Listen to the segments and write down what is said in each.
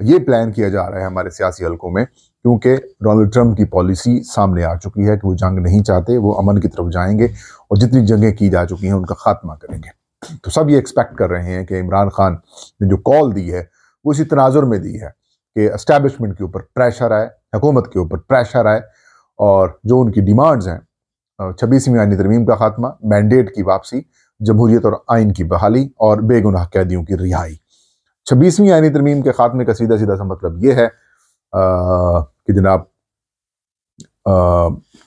یہ پلان کیا جا رہا ہے ہمارے سیاسی حلقوں میں، کیونکہ ڈونلڈ ٹرمپ کی پالیسی سامنے آ چکی ہے کہ وہ جنگ نہیں چاہتے، وہ امن کی طرف جائیں گے اور جتنی جنگیں کی جا چکی ہیں ان کا خاتمہ کریں گے۔ تو سب یہ ایکسپیکٹ کر رہے ہیں کہ عمران خان نے جو کال دی ہے وہ اسی تناظر میں دی ہے کہ اسٹیبلشمنٹ کے اوپر پریشر آئے، حکومت کے اوپر پریشر آئے، اور جو ان کی ڈیمانڈز ہیں 26ویں آئینی ترمیم کا خاتمہ، مینڈیٹ کی واپسی، جمہوریت اور آئین کی بحالی اور بے گناہ قیدیوں کی رہائی۔ 26ویں آئینی ترمیم کے خاتمے کا سیدھا سا مطلب یہ ہے کہ جناب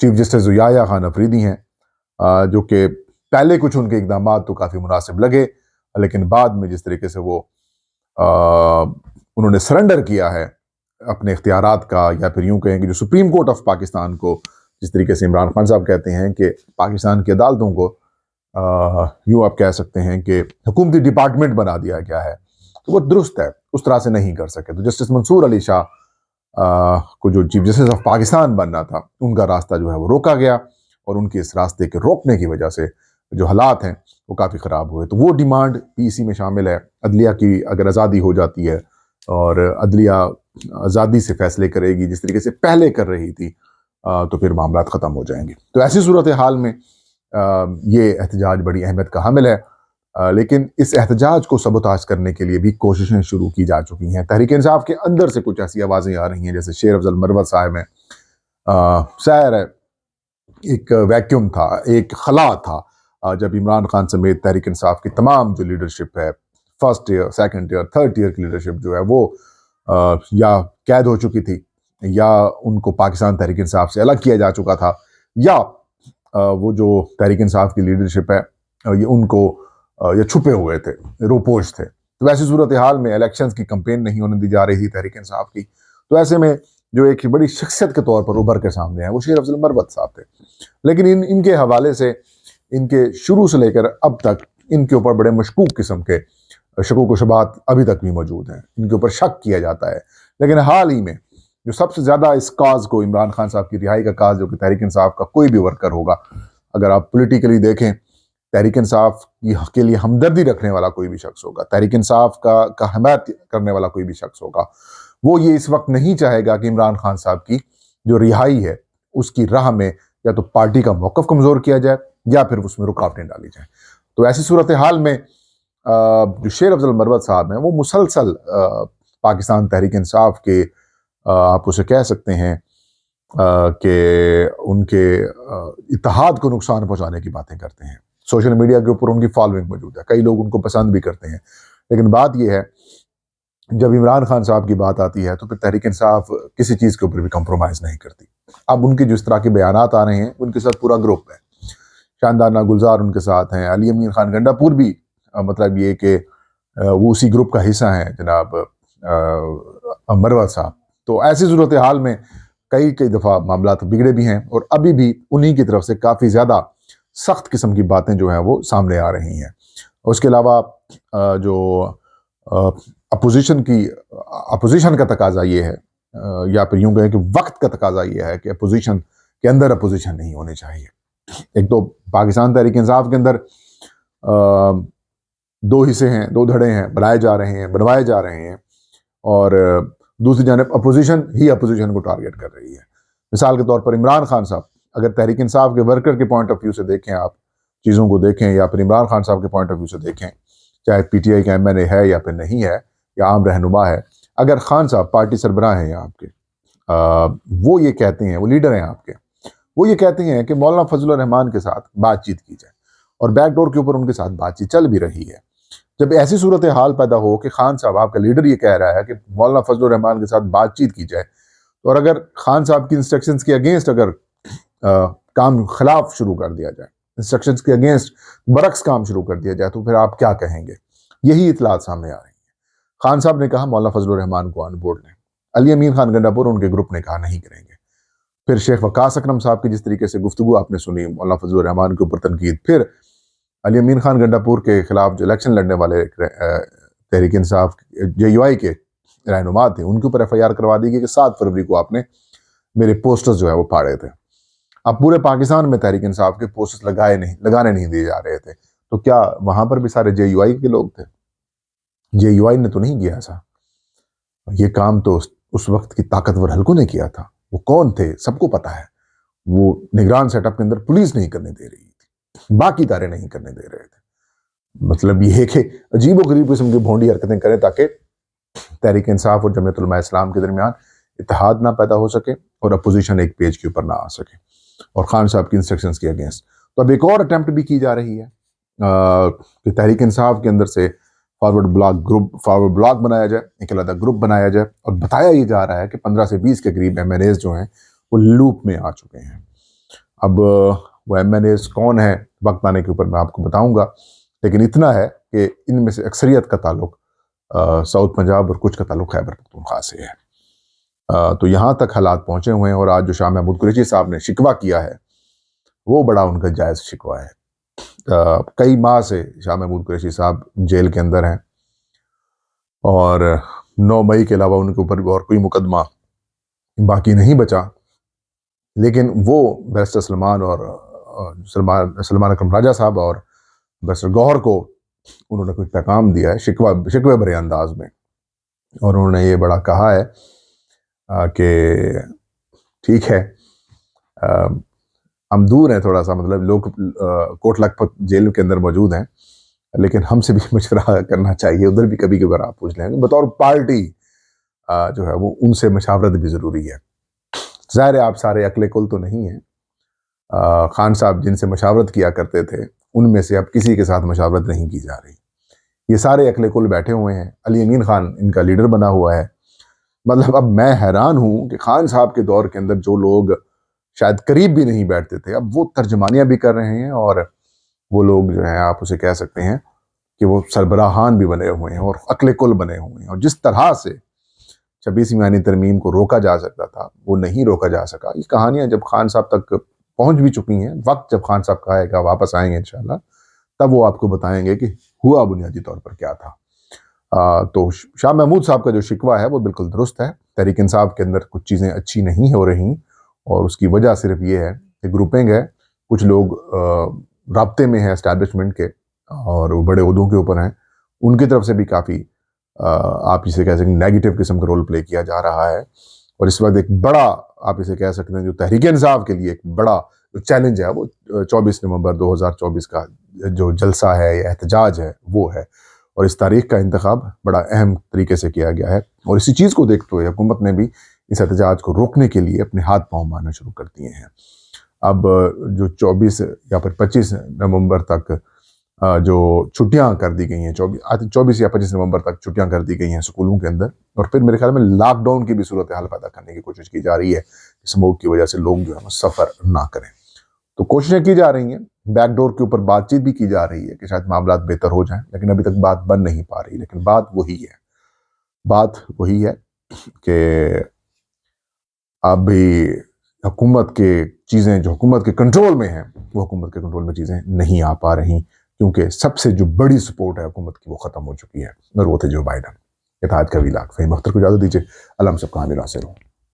چیف جسٹس جو یحییٰ خان افریدی ہیں، جو کہ پہلے کچھ ان کے اقدامات تو کافی مناسب لگے، لیکن بعد میں جس طریقے سے وہ انہوں نے سرنڈر کیا ہے اپنے اختیارات کا، یا پھر یوں کہیں کہ جو سپریم کورٹ آف پاکستان کو، جس طریقے سے عمران خان صاحب کہتے ہیں کہ پاکستان کی عدالتوں کو یوں آپ کہہ سکتے ہیں کہ حکومتی ڈپارٹمنٹ بنا دیا گیا ہے، تو وہ درست ہے، اس طرح سے نہیں کر سکے۔ تو جسٹس منصور علی شاہ کو جو چیف جسٹس آف پاکستان بننا تھا، ان کا راستہ جو ہے وہ روکا گیا، اور ان کے اس راستے کے روکنے کی وجہ سے جو حالات ہیں وہ کافی خراب ہوئے۔ تو وہ ڈیمانڈ پی سی میں شامل ہے، عدلیہ کی اگر آزادی ہو جاتی ہے اور عدلیہ آزادی سے فیصلے کرے گی جس طریقے سے پہلے کر رہی تھی، تو پھر معاملات ختم ہو جائیں گے۔ تو ایسی صورتحال میں یہ احتجاج بڑی اہمیت کا حامل ہے، لیکن اس احتجاج کو سبوتاژ کرنے کے لیے بھی کوششیں شروع کی جا چکی ہیں۔ تحریک انصاف کے اندر سے کچھ ایسی آوازیں آ رہی ہیں، جیسے شیر افضل مروت صاحب ہیں، ظاہر ہے ایک ویکیوم تھا، ایک خلا تھا جب عمران خان سمیت تحریک انصاف کی تمام جو لیڈرشپ ہے، first year, second year, third year کی لیڈرشپ جو ہے وہ یا قید ہو چکی تھی، یا ان کو پاکستان تحریک انصاف سے الگ کیا جا چکا تھا، یا وہ جو تحریک انصاف کی لیڈرشپ ہے یہ ان کو یہ چھپے ہوئے تھے، روپوش تھے۔ تو ایسی صورتحال میں الیکشنز کی کمپین نہیں ہونے دی جا رہی تھی تحریک انصاف کی، تو ایسے میں جو ایک بڑی شخصیت کے طور پر ابھر کے سامنے ہیں وہ شیر افضل مروت صاحب تھے، لیکن ان کے حوالے سے، ان کے شروع سے لے کر اب تک ان کے اوپر بڑے مشکوک قسم کے شکوک و شبہات ابھی تک بھی موجود ہیں، ان کے اوپر شک کیا جاتا ہے۔ لیکن حال ہی میں جو سب سے زیادہ اس کاز کو، عمران خان صاحب کی رہائی کا کاز، جو کہ تحریک انصاف کا کوئی بھی ورکر ہوگا، اگر آپ پولیٹیکلی دیکھیں، تحریک انصاف کے لیے ہمدردی رکھنے والا کوئی بھی شخص ہوگا، تحریک انصاف کا حمایت کرنے والا کوئی بھی شخص ہوگا، وہ یہ اس وقت نہیں چاہے گا کہ عمران خان صاحب کی جو رہائی ہے اس کی راہ میں یا تو پارٹی کا موقف کمزور کیا جائے یا پھر اس میں رکاوٹیں ڈالی جائیں۔ تو ایسی صورتحال میں جو شیر افضل مروت صاحب ہیں وہ مسلسل پاکستان تحریک انصاف کے آپ اسے کہہ سکتے ہیں کہ ان کے اتحاد کو نقصان پہنچانے کی باتیں کرتے ہیں۔ سوشل میڈیا کے اوپر ان کی فالوئنگ موجود ہے، کئی لوگ ان کو پسند بھی کرتے ہیں، لیکن بات یہ ہے جب عمران خان صاحب کی بات آتی ہے تو پھر تحریک انصاف کسی چیز کے اوپر بھی کمپرومائز نہیں کرتی۔ اب ان کی جو اس طرح کے بیانات آ رہے ہیں ان کے ساتھ پورا گروپ ہے، شاندانہ گلزار ان کے ساتھ ہیں، علی امین خان گنڈا پور بھی مطلب یہ کہ وہ اسی گروپ کا حصہ ہیں جناب مروت صاحب۔ تو ایسی صورتحال میں کئی دفعہ معاملات بگڑے بھی ہیں، اور ابھی بھی انہی کی طرف سے کافی زیادہ سخت قسم کی باتیں جو ہیں وہ سامنے آ رہی ہیں۔ اس کے علاوہ جو اپوزیشن کا تقاضا یہ ہے، یا پھر یوں کہیں کہ وقت کا تقاضا یہ ہے کہ اپوزیشن کے اندر اپوزیشن نہیں ہونی چاہیے۔ ایک تو پاکستان تحریک انصاف کے اندر دو حصے ہیں، دو دھڑے ہیں، بنائے جا رہے ہیں، اور دوسری جانب اپوزیشن ہی اپوزیشن کو ٹارگٹ کر رہی ہے۔ مثال کے طور پر عمران خان صاحب، اگر تحریک انصاف کے ورکر کے پوائنٹ آف ویو سے دیکھیں، آپ چیزوں کو دیکھیں، یا پھر عمران خان صاحب کے پوائنٹ آف ویو سے دیکھیں، چاہے پی ٹی آئی کا ایم این اے ہے یا پھر نہیں ہے، یا عام رہنما ہے، اگر خان صاحب پارٹی سربراہ ہیں آپ کے، وہ یہ کہتے ہیں، وہ لیڈر ہیں آپ کے، وہ یہ کہتے ہیں کہ مولانا فضل الرحمان کے ساتھ بات چیت کی جائے، اور بیک ڈور کے اوپر ان کے ساتھ بات چیت چل بھی رہی ہے۔ جب ایسی صورتحال پیدا ہو کہ خان صاحب، آپ کا لیڈر، یہ کہہ رہا ہے کہ مولانا فضل الرحمان کے ساتھ بات چیت کی جائے، اور اگر خان صاحب کی انسٹرکشنز کے اگینسٹ اگر کام خلاف شروع کر دیا جائے، انسٹرکشنز کے اگینسٹ برعکس کام شروع کر دیا جائے، تو پھر آپ کیا کہیں گے؟ یہی اطلاعات سامنے آ رہی ہیں۔ خان صاحب نے کہا مولانا فضل الرحمان کو آن بورڈ لیں، علی امین خان گنڈا پور ان کے گروپ نے کہا نہیں کریں گے۔ پھر شیخ وقاص اکرم صاحب کی جس طریقے سے گفتگو آپ نے سنی مولانا فضل الرحمان کے اوپر تنقید، پھر علی امین خان گنڈا پور کے خلاف جو الیکشن لڑنے والے تحریک انصاف جے یو آئی کے رہنما تھے، ان کے اوپر ایف آئی آر کروا دی گئی کہ 7 فروری کو آپ نے میرے پوسٹرز جو ہے وہ پھاڑے تھے۔ اب پورے پاکستان میں تحریک انصاف کے پوسٹرز لگانے نہیں دیے جا رہے تھے، تو کیا وہاں پر بھی سارے جے یو آئی کے لوگ تھے؟ جے یو آئی نے تو نہیں کیا ایسا۔ یہ کام تو اس وقت کی طاقتور حلقوں نے کیا تھا. وہ کون تھے سب کو پتا ہے. وہ نگران سیٹ اپ کے اندر پولیس نہیں کرنے دے رہی تھی, باقی ادارے نہیں کرنے دے رہے تھے. مطلب یہ ہے کہ عجیب و غریب قسم کی بھونڈی حرکتیں کریں تاکہ تحریک انصاف اور جمعیت علماء اسلام کے درمیان اتحاد نہ پیدا ہو سکے اور اپوزیشن ایک پیج کے اوپر نہ آ سکے, اور خان صاحب کی انسٹرکشنز کے اگینسٹ. تو اب ایک اور اٹیمپٹ بھی کی جا رہی ہے کہ تحریک انصاف کے اندر سے فارورڈ بلاک بنایا جائے, ایک علیحدہ گروپ بنایا جائے, اور بتایا یہ جا رہا ہے کہ 15 سے 20 کے قریب ایم این ایز جو ہیں وہ لوپ میں آ چکے ہیں. اب وہ ایم این ایز کون ہیں وقت آنے کے اوپر میں آپ کو بتاؤں گا, لیکن اتنا ہے کہ ان میں سے اکثریت کا تعلق ساؤتھ پنجاب اور کچھ کا تعلق خیبر پختونخوا سے ہے. تو یہاں تک حالات پہنچے ہوئے ہیں, اور آج جو شاہ محمود قریشی صاحب نے شکوہ کیا ہے وہ بڑا ان کا جائز شکوہ ہے. کئی ماہ سے شاہ محمود قریشی صاحب جیل کے اندر ہیں, اور 9 مئی کے علاوہ ان کے اوپر اور کوئی مقدمہ باقی نہیں بچا. لیکن وہ بیرسٹر سلمان اور سلمان اکرم راجہ صاحب اور بیرسٹر گوہر کو انہوں نے کوئی پیغام دیا ہے شکوہ بھرے انداز میں, اور انہوں نے یہ بڑا کہا ہے کہ ٹھیک ہے ہم دور ہیں تھوڑا سا, مطلب لوگ کوٹ لکھپت جیل کے اندر موجود ہیں, لیکن ہم سے بھی مشورہ کرنا چاہیے, ادھر بھی کبھی کبھار آپ پوچھ لیں گے. بطور پارٹی جو ہے وہ ان سے مشاورت بھی ضروری ہے. ظاہر ہے آپ سارے عقل کل تو نہیں ہیں. خان صاحب جن سے مشاورت کیا کرتے تھے ان میں سے اب کسی کے ساتھ مشاورت نہیں کی جا رہی. یہ سارے عقل کل بیٹھے ہوئے ہیں. علی امین خان ان کا لیڈر بنا ہوا ہے. مطلب اب میں حیران ہوں کہ خان صاحب کے دور کے اندر جو لوگ شاید قریب بھی نہیں بیٹھتے تھے اب وہ ترجمانیاں بھی کر رہے ہیں, اور وہ لوگ جو ہیں آپ اسے کہہ سکتے ہیں کہ وہ سربراہان بھی بنے ہوئے ہیں اور عقل کل بنے ہوئے ہیں. اور جس طرح سے 26ویں آئینی ترمیم کو روکا جا سکتا تھا وہ نہیں روکا جا سکا. یہ کہانیاں جب خان صاحب تک پہنچ بھی چکی ہیں, وقت جب خان صاحب کہے گا واپس آئیں گے انشاءاللہ, تب وہ آپ کو بتائیں گے کہ ہوا بنیادی طور پر کیا تھا. تو شاہ محمود صاحب کا جو شکوہ ہے وہ بالکل درست ہے. تحریک انصاف کے اندر کچھ چیزیں اچھی نہیں ہو رہی, اور اس کی وجہ صرف یہ ہے کہ گروپنگ ہے, کچھ لوگ رابطے میں ہیں اسٹیبلشمنٹ کے اور وہ بڑے عہدوں کے اوپر ہیں, ان کی طرف سے بھی کافی آپ اسے کہہ سکتے ہیں نیگیٹو قسم کا رول پلے کیا جا رہا ہے. اور اس وقت ایک بڑا آپ اسے کہہ سکتے ہیں جو تحریک انصاف کے لیے ایک بڑا جو چیلنج ہے وہ 24 نومبر 2024 کا جو جلسہ ہے یا احتجاج ہے وہ ہے, اور اس تاریخ کا انتخاب بڑا اہم طریقے سے کیا گیا ہے. اور اسی چیز کو دیکھتے ہوئے حکومت نے بھی اس احتجاج کو روکنے کے لیے اپنے ہاتھ پاؤں مارنا شروع کر دیے ہیں. اب جو 24 یا پھر 25 نومبر تک جو چھٹیاں کر دی گئی ہیں, 24 یا 25 نومبر تک چھٹیاں کر دی گئی ہیں سکولوں کے اندر, اور پھر میرے خیال میں لاک ڈاؤن کی بھی صورتحال پیدا کرنے کی کوشش کی جا رہی ہے, اسموگ کی وجہ سے لوگ جو ہے سفر نہ کریں. تو کوششیں کی جا رہی ہیں, بیک ڈور کے اوپر بات چیت بھی کی جا رہی ہے کہ شاید معاملات بہتر ہو جائیں, لیکن ابھی تک بات بن نہیں پا رہی. لیکن بات وہی ہے کہ اب بھی حکومت کے چیزیں جو حکومت کے کنٹرول میں ہیں وہ حکومت کے کنٹرول میں چیزیں نہیں آ پا رہی, کیونکہ سب سے جو بڑی سپورٹ ہے حکومت کی وہ ختم ہو چکی ہے, اور وہ تھے جو بائیڈن. یہ تھا آج کا ویلاگ. فہیم اختر کو اجازت دیجیے. اللہ ہم سب کا حامل ناصر ہوں.